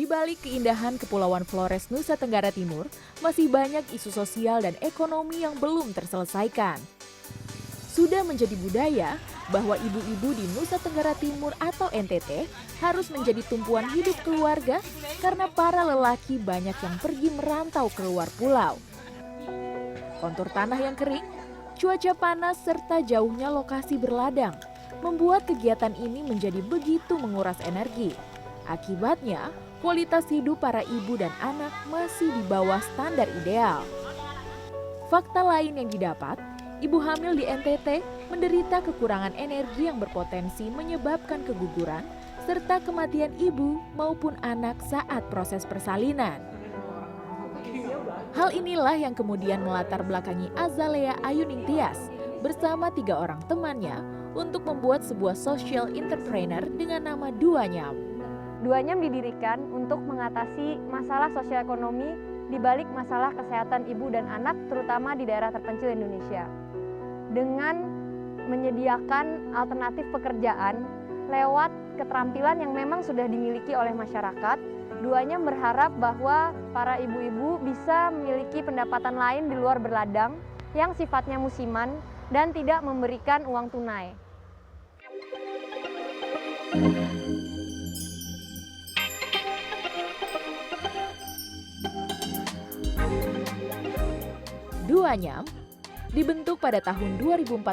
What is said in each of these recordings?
Di balik keindahan Kepulauan Flores, Nusa Tenggara Timur, masih banyak isu sosial dan ekonomi yang belum terselesaikan. Sudah menjadi budaya bahwa ibu-ibu di Nusa Tenggara Timur atau NTT harus menjadi tumpuan hidup keluarga karena para lelaki banyak yang pergi merantau keluar pulau. Kontur tanah yang kering, cuaca panas serta jauhnya lokasi berladang membuat kegiatan ini menjadi begitu menguras energi. Akibatnya, kualitas hidup para ibu dan anak masih di bawah standar ideal. Fakta lain yang didapat, ibu hamil di NTT menderita kekurangan energi yang berpotensi menyebabkan keguguran serta kematian ibu maupun anak saat proses persalinan. Hal inilah yang kemudian melatar belakangi Azalea Ayuning Tias bersama 3 orang temannya untuk membuat sebuah social entrepreneur dengan nama Duanyam. Duanyam didirikan untuk mengatasi masalah sosial ekonomi di balik masalah kesehatan ibu dan anak, terutama di daerah terpencil Indonesia. Dengan menyediakan alternatif pekerjaan lewat keterampilan yang memang sudah dimiliki oleh masyarakat, Duanyam berharap bahwa para ibu-ibu bisa memiliki pendapatan lain di luar berladang yang sifatnya musiman dan tidak memberikan uang tunai. Duanyam dibentuk pada tahun 2014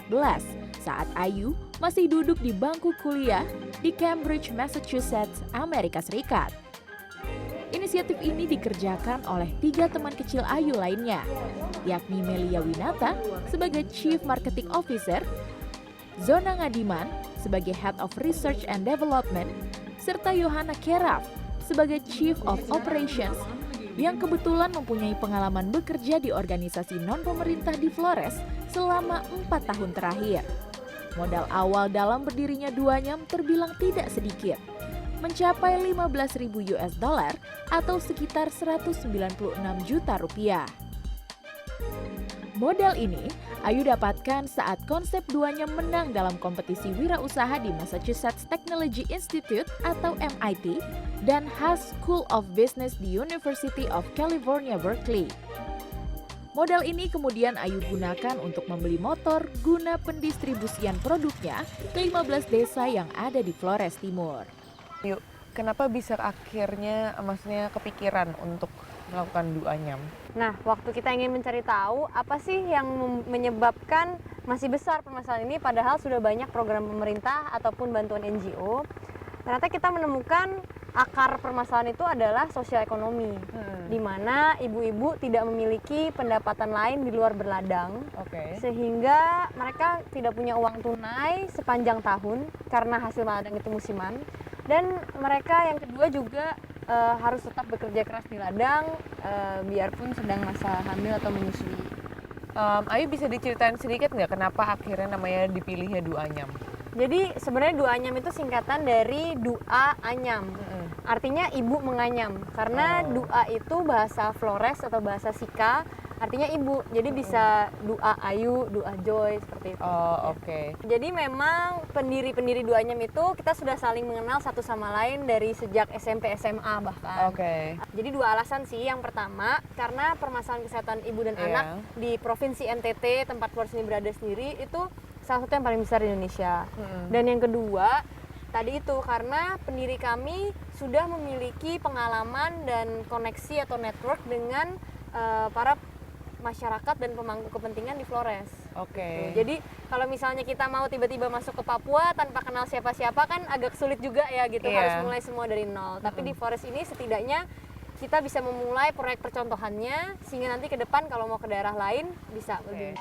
saat Ayu masih duduk di bangku kuliah di Cambridge, Massachusetts, Amerika Serikat. Inisiatif ini dikerjakan oleh 3 teman kecil Ayu lainnya, yakni Melia Winata sebagai Chief Marketing Officer, Zona Ngadiman sebagai Head of Research and Development, serta Yohana Keraf sebagai Chief of Operations yang kebetulan mempunyai pengalaman bekerja di organisasi non-pemerintah di Flores selama 4 tahun terakhir. Modal awal dalam berdirinya Duanyam terbilang tidak sedikit, mencapai 15.000 US dollar atau sekitar 196 juta rupiah. Modal ini Ayu dapatkan saat konsep Duanyam menang dalam kompetisi wirausaha di Massachusetts Technology Institute atau MIT dan Haas School of Business di University of California, Berkeley. Modal ini kemudian Ayu gunakan untuk membeli motor guna pendistribusian produknya ke 15 desa yang ada di Flores Timur. Yuk, kenapa bisa akhirnya maksudnya kepikiran untuk melakukan Duanyam? Nah, waktu kita ingin mencari tahu apa sih yang menyebabkan masih besar permasalahan ini padahal sudah banyak program pemerintah ataupun bantuan NGO, ternyata kita menemukan akar permasalahan itu adalah sosial ekonomi, di mana ibu-ibu tidak memiliki pendapatan lain di luar berladang, sehingga mereka tidak punya uang tunai sepanjang tahun karena hasil ladang itu musiman, dan mereka yang kedua juga harus tetap bekerja keras di ladang, biarpun sedang masa hamil atau menyusui. Ayu bisa diceritain sedikit nggak kenapa akhirnya namanya dipilihnya Duanyam? Jadi sebenarnya Duanyam itu singkatan dari Dua Anyam, artinya ibu menganyam. Karena Dua itu bahasa Flores atau bahasa Sika, artinya ibu. Jadi bisa Dua Ayu, Dua Joy, seperti itu. Jadi memang pendiri-pendiri Duanyam itu kita sudah saling mengenal satu sama lain dari sejak SMP SMA bahkan. Jadi 2 alasan sih. Yang pertama, karena permasalahan kesehatan ibu dan anak di Provinsi NTT tempat Flores ini berada sendiri itu salah satu yang paling besar di Indonesia. Dan yang kedua, tadi itu karena pendiri kami sudah memiliki pengalaman dan koneksi atau network dengan para masyarakat dan pemangku kepentingan di Flores. Jadi kalau misalnya kita mau tiba-tiba masuk ke Papua tanpa kenal siapa-siapa kan agak sulit juga ya gitu, harus mulai semua dari nol. Tapi di Flores ini setidaknya kita bisa memulai proyek percontohannya sehingga nanti ke depan kalau mau ke daerah lain bisa lebih.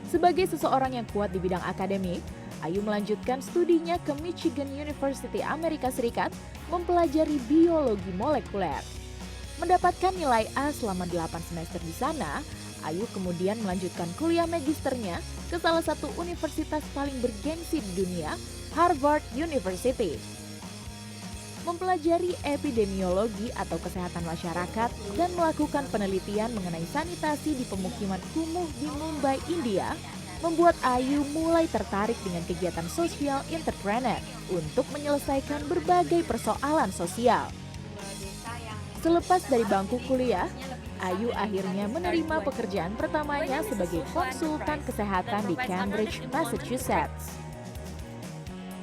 Sebagai seseorang yang kuat di bidang akademik, Ayu melanjutkan studinya ke Michigan University Amerika Serikat mempelajari biologi molekuler. Mendapatkan nilai A selama 8 semester di sana, Ayu kemudian melanjutkan kuliah magisternya ke salah satu universitas paling bergengsi di dunia, Harvard University. mempelajari epidemiologi atau kesehatan masyarakat, dan melakukan penelitian mengenai sanitasi di pemukiman kumuh di Mumbai, India, membuat Ayu mulai tertarik dengan kegiatan sosial entrepreneur untuk menyelesaikan berbagai persoalan sosial. Selepas dari bangku kuliah, Ayu akhirnya menerima pekerjaan pertamanya sebagai konsultan kesehatan di Cambridge, Massachusetts.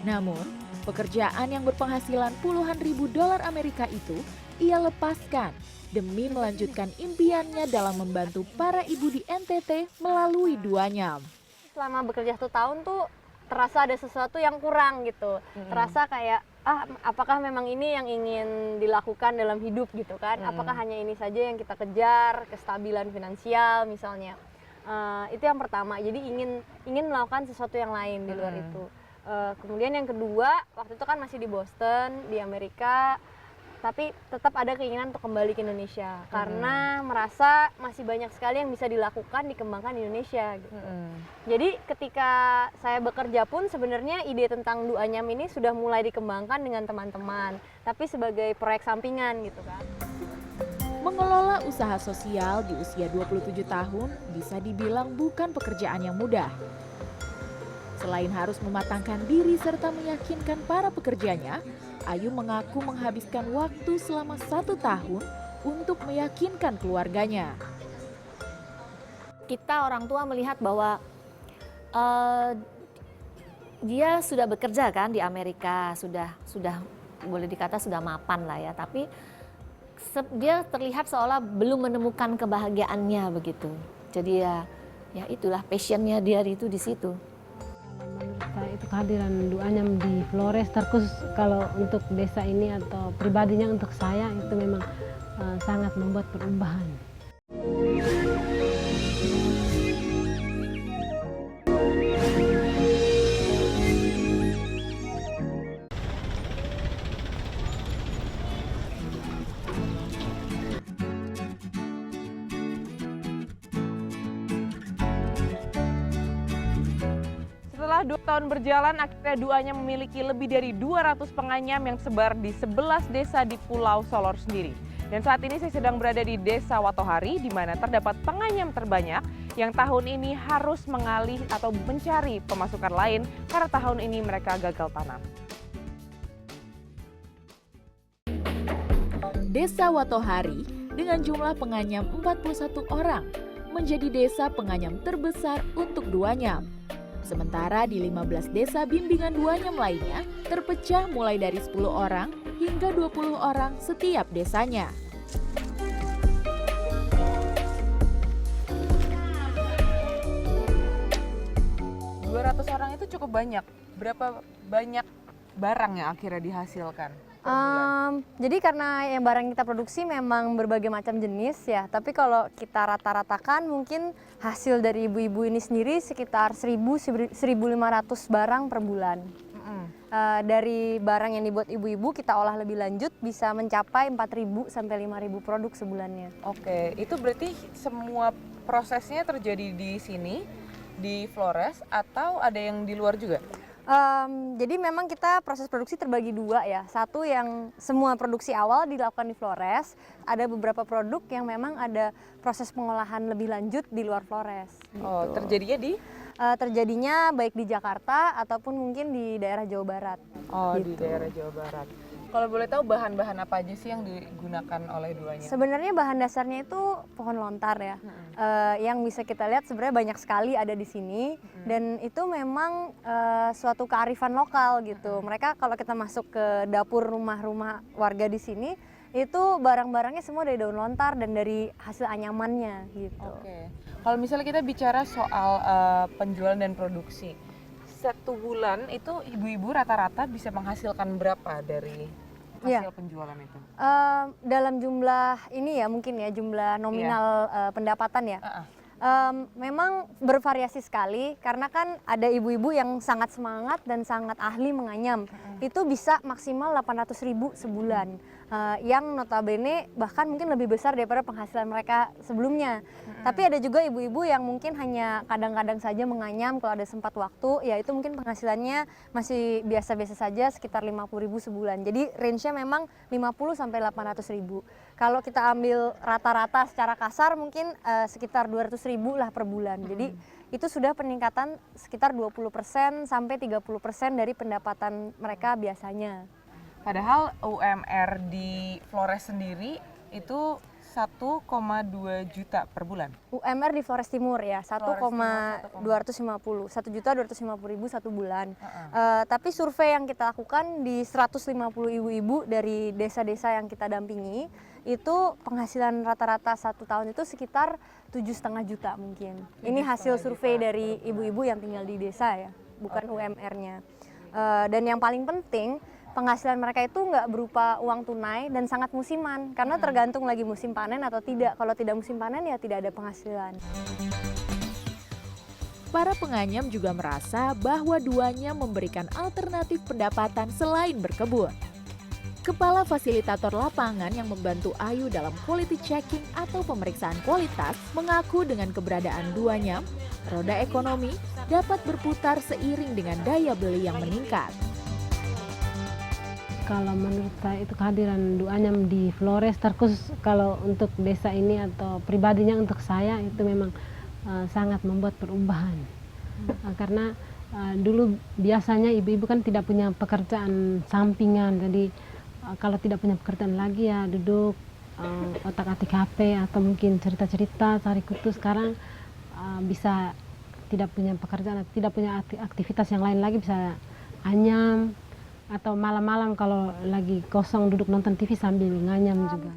Namun, pekerjaan yang berpenghasilan puluhan ribu dolar Amerika itu ia lepaskan demi melanjutkan impiannya dalam membantu para ibu di NTT melalui Duanyam. Selama bekerja 1 tahun tuh terasa ada sesuatu yang kurang gitu. Terasa kayak apakah memang ini yang ingin dilakukan dalam hidup gitu kan? Apakah hanya ini saja yang kita kejar, kestabilan finansial misalnya. Itu yang pertama. Jadi ingin melakukan sesuatu yang lain di luar itu. Kemudian yang kedua, waktu itu kan masih di Boston, di Amerika, tapi tetap ada keinginan untuk kembali ke Indonesia karena merasa masih banyak sekali yang bisa dilakukan, dikembangkan di Indonesia gitu. Jadi ketika saya bekerja pun sebenarnya ide tentang Duanyam ini sudah mulai dikembangkan dengan teman-teman, tapi sebagai proyek sampingan gitu kan. Mengelola usaha sosial di usia 27 tahun bisa dibilang bukan pekerjaan yang mudah. Selain harus mematangkan diri serta meyakinkan para pekerjanya, Ayu mengaku menghabiskan waktu selama 1 tahun untuk meyakinkan keluarganya. Kita orang tua melihat bahwa dia sudah bekerja kan di Amerika, sudah boleh dikata sudah mapan lah ya, tapi dia terlihat seolah belum menemukan kebahagiaannya begitu. Jadi ya itulah passionnya dia itu di situ. Itu kehadiran Duanyam di Flores, terkhusus kalau untuk desa ini atau pribadinya untuk saya itu memang sangat membuat perubahan. Setelah 2 tahun berjalan, akhirnya Duanyam memiliki lebih dari 200 penganyam yang sebar di 11 desa di Pulau Solor sendiri. Dan saat ini saya sedang berada di Desa Watohari, di mana terdapat penganyam terbanyak yang tahun ini harus mengalih atau mencari pemasukan lain karena tahun ini mereka gagal tanam. Desa Watohari dengan jumlah penganyam 41 orang menjadi desa penganyam terbesar untuk Duanyam. Sementara di 15 desa bimbingan Duanyam lainnya terpecah mulai dari 10 orang hingga 20 orang setiap desanya. Orang itu cukup banyak. Berapa banyak barang yang akhirnya dihasilkan per bulan? Jadi karena yang barang kita produksi memang berbagai macam jenis ya, tapi kalau kita rata-ratakan mungkin hasil dari ibu-ibu ini sendiri sekitar 1.000-1.500 barang per bulan. Dari barang yang dibuat ibu-ibu kita olah lebih lanjut bisa mencapai 4.000 sampai 5.000 produk sebulannya. Oke, itu berarti semua prosesnya terjadi di sini, di Flores, atau ada yang di luar juga? Jadi memang kita proses produksi terbagi dua ya. Satu yang semua produksi awal dilakukan di Flores, ada beberapa produk yang memang ada proses pengolahan lebih lanjut di luar Flores. Oh, gitu. terjadinya di? Terjadinya baik di Jakarta ataupun mungkin di daerah Jawa Barat. Oh, gitu. di daerah Jawa Barat. Kalau boleh tahu bahan-bahan apa aja sih yang digunakan oleh Duanyam? Sebenarnya bahan dasarnya itu pohon lontar ya, yang bisa kita lihat sebenarnya banyak sekali ada di sini, dan itu memang suatu kearifan lokal gitu. Mereka kalau kita masuk ke dapur rumah-rumah warga di sini, itu barang-barangnya semua dari daun lontar dan dari hasil anyamannya gitu. Oke, kalau misalnya kita bicara soal penjualan dan produksi, 1 bulan itu ibu-ibu rata-rata bisa menghasilkan berapa dari hasil penjualan itu? Dalam jumlah ini ya mungkin ya jumlah nominal pendapatan ya. Memang bervariasi sekali karena kan ada ibu-ibu yang sangat semangat dan sangat ahli menganyam. Itu bisa maksimal 800.000 sebulan. Yang notabene bahkan mungkin lebih besar daripada penghasilan mereka sebelumnya. Tapi ada juga ibu-ibu yang mungkin hanya kadang-kadang saja menganyam kalau ada sempat waktu, ya itu mungkin penghasilannya masih biasa-biasa saja sekitar 50.000 sebulan. Jadi range-nya memang 50 sampai 800.000. Kalau kita ambil rata-rata secara kasar mungkin sekitar 200.000 lah per bulan. Jadi itu sudah peningkatan sekitar 20% sampai 30% dari pendapatan mereka biasanya. Padahal UMR di Flores sendiri itu 1,2 juta per bulan. UMR di Flores Timur ya 1,250, 1.250.000 satu bulan. Tapi survei yang kita lakukan di 150 ibu-ibu dari desa-desa yang kita dampingi, itu penghasilan rata-rata satu tahun itu sekitar 7,5 juta mungkin. Ini hasil survei dari ibu-ibu yang tinggal di desa ya, bukan UMR-nya. Dan yang paling penting, penghasilan mereka itu nggak berupa uang tunai dan sangat musiman karena tergantung lagi musim panen atau tidak. Kalau tidak musim panen ya tidak ada penghasilan. Para penganyam juga merasa bahwa duanya memberikan alternatif pendapatan selain berkebun. Kepala fasilitator lapangan yang membantu Ayu dalam quality checking atau pemeriksaan kualitas mengaku dengan keberadaan duanyam, roda ekonomi dapat berputar seiring dengan daya beli yang meningkat. Kalau menurut saya itu kehadiran duanyam di Flores, terkhusus kalau untuk desa ini atau pribadinya untuk saya itu memang sangat membuat perubahan. Karena dulu biasanya ibu-ibu kan tidak punya pekerjaan sampingan, jadi kalau tidak punya pekerjaan lagi ya duduk otak-atik HP atau mungkin cerita-cerita cari kutu. Sekarang bisa tidak punya pekerjaan, tidak punya aktivitas yang lain lagi, bisa anyam atau malam-malam kalau lagi kosong duduk nonton TV sambil nganyam juga.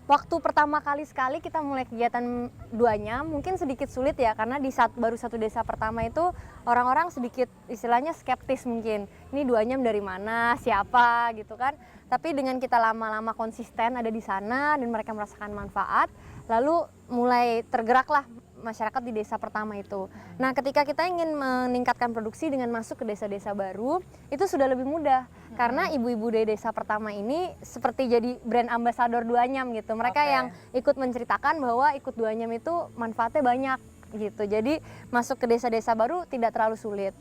Waktu pertama kali sekali kita mulai kegiatan duanyam mungkin sedikit sulit ya karena baru satu desa pertama itu orang-orang sedikit istilahnya skeptis mungkin. Ini duanyam dari mana, siapa gitu kan. Tapi dengan kita lama-lama konsisten ada di sana dan mereka merasakan manfaat, lalu mulai tergeraklah masyarakat di desa pertama itu. Nah, ketika kita ingin meningkatkan produksi dengan masuk ke desa-desa baru, itu sudah lebih mudah. Karena ibu-ibu dari desa pertama ini seperti jadi brand ambassador duanyam gitu. Mereka yang ikut menceritakan bahwa ikut duanyam itu manfaatnya banyak gitu. Jadi masuk ke desa-desa baru tidak terlalu sulit.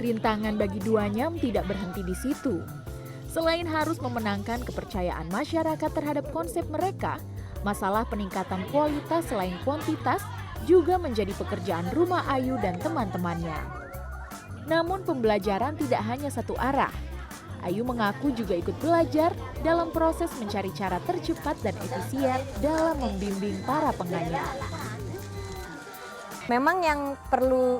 Rintangan bagi duanyam tidak berhenti di situ. Selain harus memenangkan kepercayaan masyarakat terhadap konsep mereka, masalah peningkatan kualitas selain kuantitas juga menjadi pekerjaan rumah Ayu dan teman-temannya. Namun pembelajaran tidak hanya satu arah. Ayu mengaku juga ikut belajar dalam proses mencari cara tercepat dan efisien dalam membimbing para penganyam. Memang yang perlu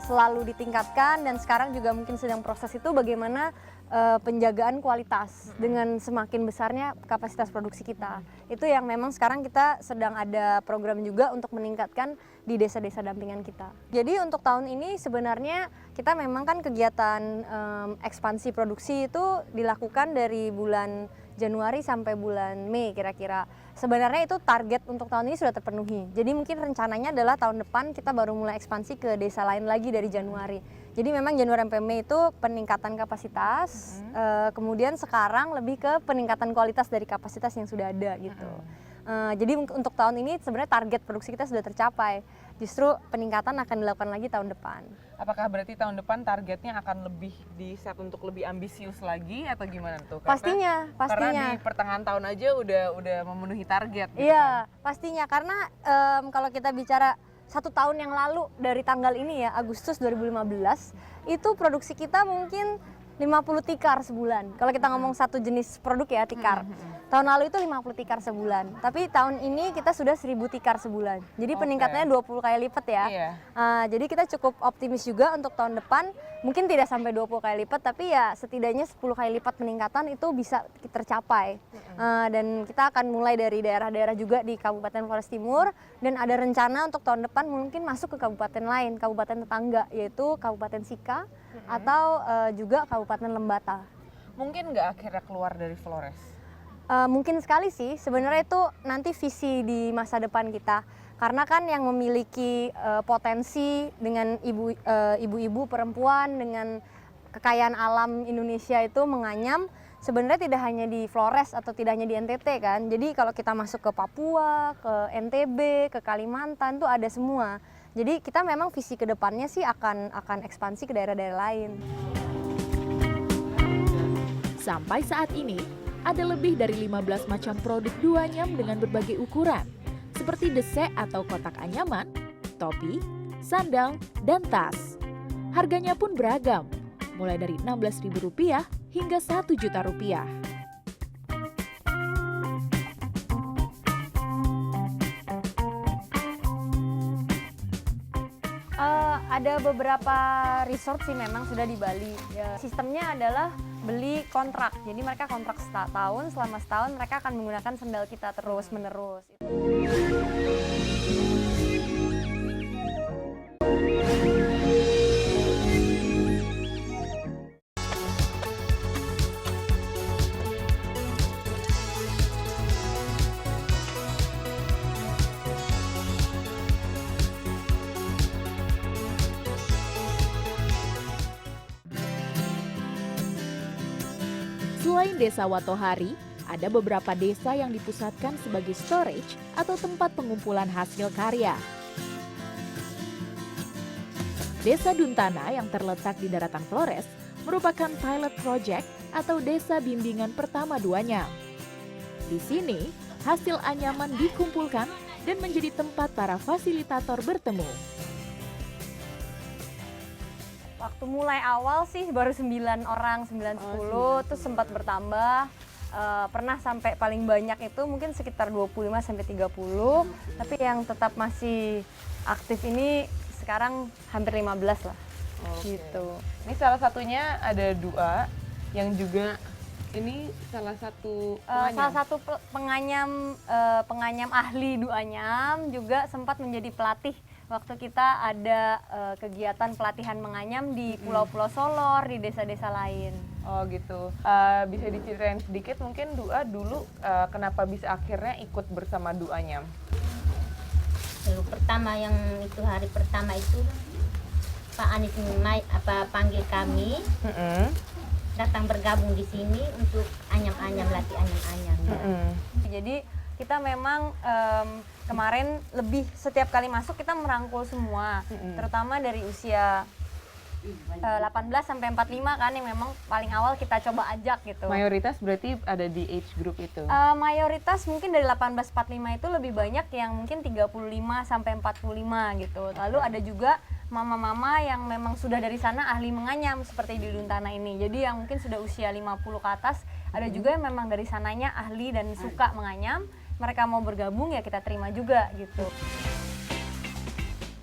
selalu ditingkatkan dan sekarang juga mungkin sedang proses itu bagaimana penjagaan kualitas dengan semakin besarnya kapasitas produksi kita. Itu yang memang sekarang kita sedang ada program juga untuk meningkatkan di desa-desa dampingan kita. Jadi untuk tahun ini sebenarnya kita memang kan kegiatan ekspansi produksi itu dilakukan dari bulan Januari sampai bulan Mei kira-kira. Sebenarnya itu target untuk tahun ini sudah terpenuhi. Jadi mungkin rencananya adalah tahun depan kita baru mulai ekspansi ke desa lain lagi dari Januari. Jadi memang Januari sampai Mei itu peningkatan kapasitas, kemudian sekarang lebih ke peningkatan kualitas dari kapasitas yang sudah ada gitu. Jadi untuk tahun ini sebenarnya target produksi kita sudah tercapai. Justru peningkatan akan dilakukan lagi tahun depan. Apakah berarti tahun depan targetnya akan lebih di-set untuk lebih ambisius lagi atau gimana tuh? Pastinya. Karena di pertengahan tahun aja udah memenuhi target gitu Iya, kan? pastinya karena kalau kita bicara 1 tahun yang lalu dari tanggal ini ya, Agustus 2015, itu produksi kita mungkin 50 tikar sebulan. Kalau kita ngomong satu jenis produk ya, tikar. Tahun lalu itu 50 tikar sebulan. Tapi tahun ini kita sudah 1000 tikar sebulan. Jadi peningkatannya 20 kali lipat ya. Iya. Jadi kita cukup optimis juga untuk tahun depan. Mungkin tidak sampai 20 kali lipat, tapi ya setidaknya 10 kali lipat peningkatan itu bisa tercapai. Dan kita akan mulai dari daerah-daerah juga di Kabupaten Flores Timur. Dan ada rencana untuk tahun depan mungkin masuk ke kabupaten lain, kabupaten tetangga, yaitu Kabupaten Sika, atau juga Kabupaten Lembata. Mungkin nggak akhirnya keluar dari Flores? Mungkin sekali sih, sebenarnya itu nanti visi di masa depan kita. Karena kan yang memiliki potensi dengan ibu-ibu perempuan dengan kekayaan alam Indonesia itu menganyam, sebenarnya tidak hanya di Flores atau tidak hanya di NTT kan. Jadi kalau kita masuk ke Papua, ke NTB, ke Kalimantan tuh ada semua. Jadi kita memang visi ke depannya sih akan ekspansi ke daerah-daerah lain. Sampai saat ini, ada lebih dari 15 macam produk duanyam dengan berbagai ukuran, seperti desek atau kotak anyaman, topi, sandal, dan tas. Harganya pun beragam, mulai dari Rp16.000 hingga Rp1.000.000. Ada beberapa resort sih memang sudah di Bali. Ya, sistemnya adalah beli kontrak. Jadi mereka kontrak setahun, selama setahun mereka akan menggunakan sendal kita terus menerus. Selain Desa Watohari, ada beberapa desa yang dipusatkan sebagai storage atau tempat pengumpulan hasil karya. Desa Duntana yang terletak di daratan Flores merupakan pilot project atau desa bimbingan pertama duanyam. Di sini, hasil anyaman dikumpulkan dan menjadi tempat para fasilitator bertemu. Waktu mulai awal sih baru 9 orang, 9-10, terus sempat bertambah. Pernah sampai paling banyak itu mungkin sekitar 25-30, tapi yang tetap masih aktif ini sekarang hampir 15 lah. Gitu. Ini salah satunya ada Dua yang juga ini salah satu penganyam. Salah satu penganyam ahli duanyam, juga sempat menjadi pelatih waktu kita ada kegiatan pelatihan menganyam di pulau-pulau Solor, di desa-desa lain. Oh gitu. Bisa diceritain sedikit mungkin Dua dulu kenapa bisa akhirnya ikut bersama Duanyam? Dulu pertama yang itu hari pertama itu Pak Anies panggil kami datang bergabung di sini untuk anyam-anyam, latih anyam-anyam. Jadi kita memang kemarin lebih setiap kali masuk kita merangkul semua, terutama dari usia 18 sampai 45 kan yang memang paling awal kita coba ajak gitu. Mayoritas berarti ada di age group itu? Mayoritas mungkin dari 18-45 itu lebih banyak yang mungkin 35 sampai 45 gitu. Lalu ada juga mama-mama yang memang sudah dari sana ahli menganyam seperti di Duntana ini. Jadi yang mungkin sudah usia 50 ke atas, ada juga yang memang dari sananya ahli dan suka menganyam. Mereka mau bergabung ya kita terima juga gitu.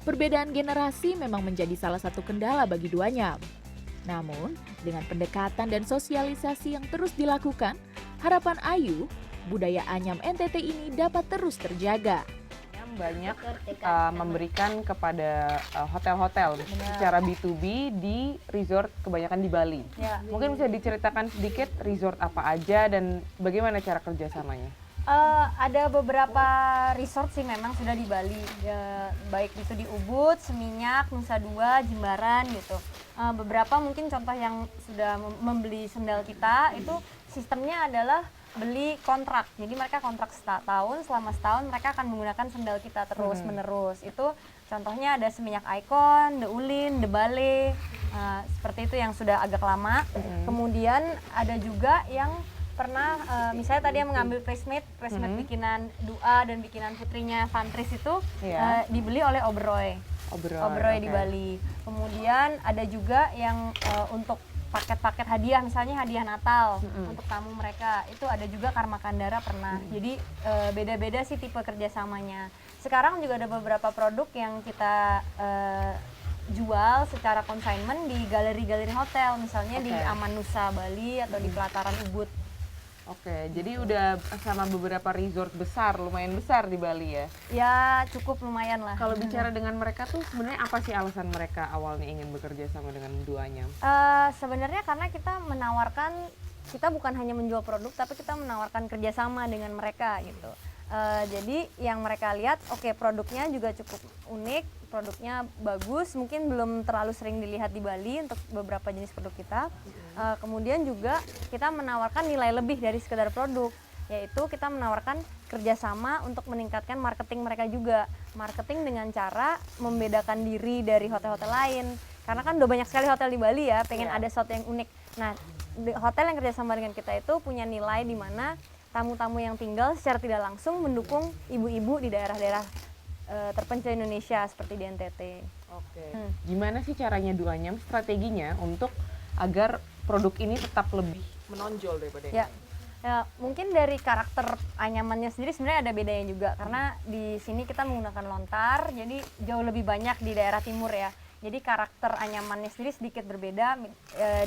Perbedaan generasi memang menjadi salah satu kendala bagi duanyam. Namun, dengan pendekatan dan sosialisasi yang terus dilakukan, harapan Ayu, budaya anyam NTT ini dapat terus terjaga. Banyak memberikan kepada hotel-hotel secara B2B di resort kebanyakan di Bali. Ya. Mungkin bisa diceritakan sedikit resort apa aja dan bagaimana cara kerjasamanya? Ada beberapa resort sih memang sudah di Bali, ya, baik itu di Ubud, Seminyak, Nusa Dua, Jimbaran gitu. Beberapa mungkin contoh yang sudah membeli sendal kita itu sistemnya adalah beli kontrak. Jadi mereka kontrak setahun, selama setahun mereka akan menggunakan sendal kita terus menerus. Itu contohnya ada Seminyak Icon, The Ulin, The Bale, seperti itu yang sudah agak lama. Kemudian ada juga yang pernah misalnya tadi yang mengambil placemate bikinan Dua dan bikinan putrinya Fantris itu dibeli oleh Oberoi di Bali. Kemudian ada juga yang untuk paket-paket hadiah, misalnya hadiah Natal untuk tamu mereka, itu ada juga Karma Kandara pernah. Jadi beda-beda sih tipe kerjasamanya. Sekarang juga ada beberapa produk yang kita jual secara consignment di galeri-galeri hotel, misalnya di Amanusa Bali atau di pelataran Ubud. Oke, jadi udah sama beberapa resort besar, lumayan besar di Bali ya. Ya cukup lumayan lah. Kalau bicara dengan mereka tuh sebenarnya apa sih alasan mereka awalnya ingin bekerja sama dengan Duanyam? Sebenarnya karena kita menawarkan, kita bukan hanya menjual produk, tapi kita menawarkan kerjasama dengan mereka gitu. Jadi yang mereka lihat, oke, produknya juga cukup unik, produknya bagus, mungkin belum terlalu sering dilihat di Bali untuk beberapa jenis produk kita. Kemudian juga kita menawarkan nilai lebih dari sekedar produk, yaitu kita menawarkan kerjasama untuk meningkatkan marketing mereka juga. Marketing dengan cara membedakan diri dari hotel-hotel lain. Karena kan udah banyak sekali hotel di Bali ya, pengen ada sesuatu yang unik. Nah, hotel yang kerjasama dengan kita itu punya nilai di mana tamu-tamu yang tinggal secara tidak langsung mendukung ibu-ibu di daerah-daerah terpencil Indonesia seperti di NTT. Oke. Gimana sih caranya Duanyam, strateginya untuk agar produk ini tetap lebih menonjol daripada yang lain? Ya, mungkin dari karakter anyamannya sendiri sebenarnya ada bedanya juga, karena di sini kita menggunakan lontar, jadi jauh lebih banyak di daerah timur ya. Jadi karakter anyamannya sendiri sedikit berbeda,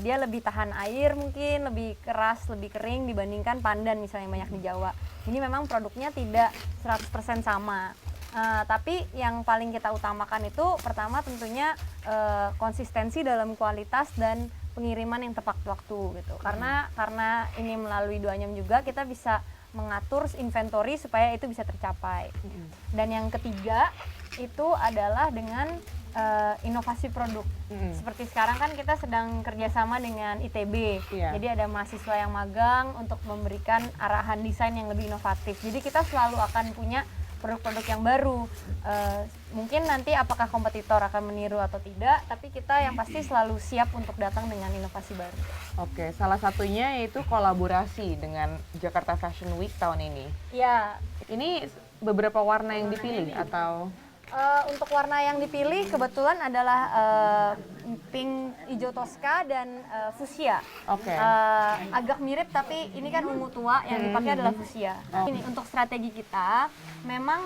dia lebih tahan air mungkin, lebih keras, lebih kering dibandingkan pandan misalnya yang banyak di Jawa. Ini memang produknya tidak 100% sama. Tapi yang paling kita utamakan itu pertama tentunya konsistensi dalam kualitas dan pengiriman yang tepat waktu gitu. Karena ini melalui Duanyam juga kita bisa mengatur inventory supaya itu bisa tercapai. Dan yang ketiga itu adalah dengan inovasi produk. Seperti sekarang kan kita sedang kerjasama dengan ITB. Jadi ada mahasiswa yang magang untuk memberikan arahan desain yang lebih inovatif. Jadi kita selalu akan punya produk-produk yang baru. Mungkin nanti apakah kompetitor akan meniru atau tidak, tapi kita yang pasti selalu siap untuk datang dengan inovasi baru. Oke, salah satunya yaitu kolaborasi dengan Jakarta Fashion Week tahun ini. Ya, Ini beberapa warna yang dipilih atau? untuk warna yang dipilih kebetulan adalah pink hijau toska dan fuchsia. Oke. Agak mirip tapi ini kan ungu tua, yang dipakai adalah fuchsia. Ini untuk strategi kita memang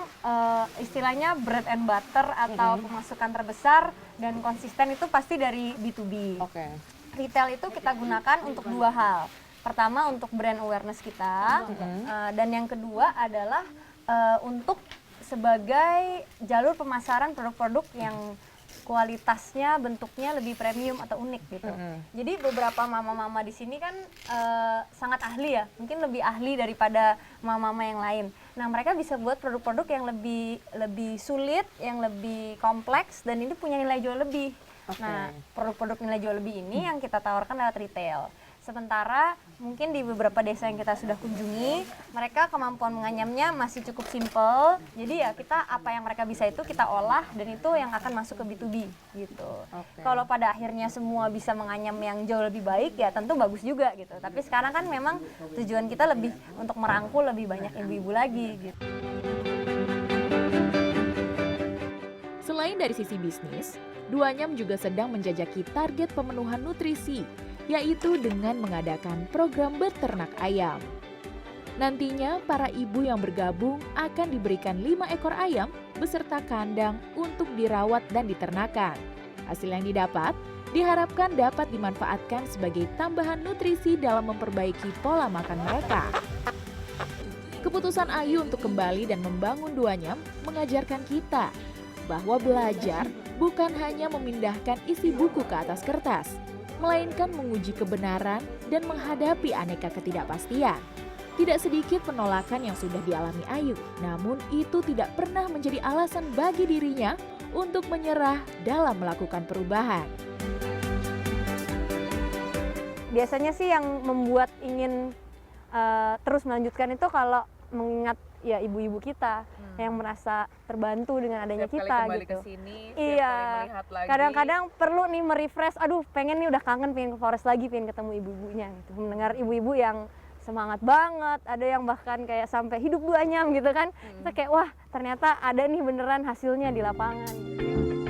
istilahnya bread and butter atau pemasukan terbesar dan konsisten itu pasti dari B2B. Oke. Retail itu kita gunakan untuk dua hal. Pertama untuk brand awareness kita, dan yang kedua adalah untuk sebagai jalur pemasaran produk-produk yang kualitasnya, bentuknya lebih premium atau unik gitu. Jadi beberapa mama-mama di sini kan sangat ahli ya, mungkin lebih ahli daripada mama-mama yang lain. Nah, mereka bisa buat produk-produk yang lebih sulit, yang lebih kompleks, dan ini punya nilai jual lebih. Nah, produk-produk nilai jual lebih ini yang kita tawarkan lewat retail. Sementara mungkin di beberapa desa yang kita sudah kunjungi, mereka kemampuan menganyamnya masih cukup simpel. Jadi ya kita apa yang mereka bisa itu kita olah, dan itu yang akan masuk ke B2B gitu. Kalau pada akhirnya semua bisa menganyam yang jauh lebih baik ya tentu bagus juga gitu. Tapi sekarang kan memang tujuan kita lebih untuk merangkul lebih banyak ibu-ibu lagi gitu. Selain dari sisi bisnis, Duanyam juga sedang menjajaki target pemenuhan nutrisi, yaitu dengan mengadakan program beternak ayam. Nantinya para ibu yang bergabung akan diberikan 5 ekor ayam beserta kandang untuk dirawat dan diternakan. Hasil yang didapat diharapkan dapat dimanfaatkan sebagai tambahan nutrisi dalam memperbaiki pola makan mereka. Keputusan Ayu untuk kembali dan membangun Duanyam mengajarkan kita bahwa belajar bukan hanya memindahkan isi buku ke atas kertas, melainkan menguji kebenaran dan menghadapi aneka ketidakpastian. Tidak sedikit penolakan yang sudah dialami Ayu, namun itu tidak pernah menjadi alasan bagi dirinya untuk menyerah dalam melakukan perubahan. Biasanya sih yang membuat ingin terus melanjutkan itu kalau mengingat ya ibu-ibu kita yang merasa terbantu dengan adanya Setiap kita kali kembali gitu. ke sini, Iya. setiap kali melihat lagi. Kadang-kadang perlu nih merefresh. Aduh, pengen nih udah kangen pengen ke forest lagi, pengen ketemu ibu-ibunya gitu. Mendengar ibu-ibu yang semangat banget, ada yang bahkan kayak sampai hidup Duanyam gitu kan. Kita kayak wah, ternyata ada nih beneran hasilnya di lapangan gitu.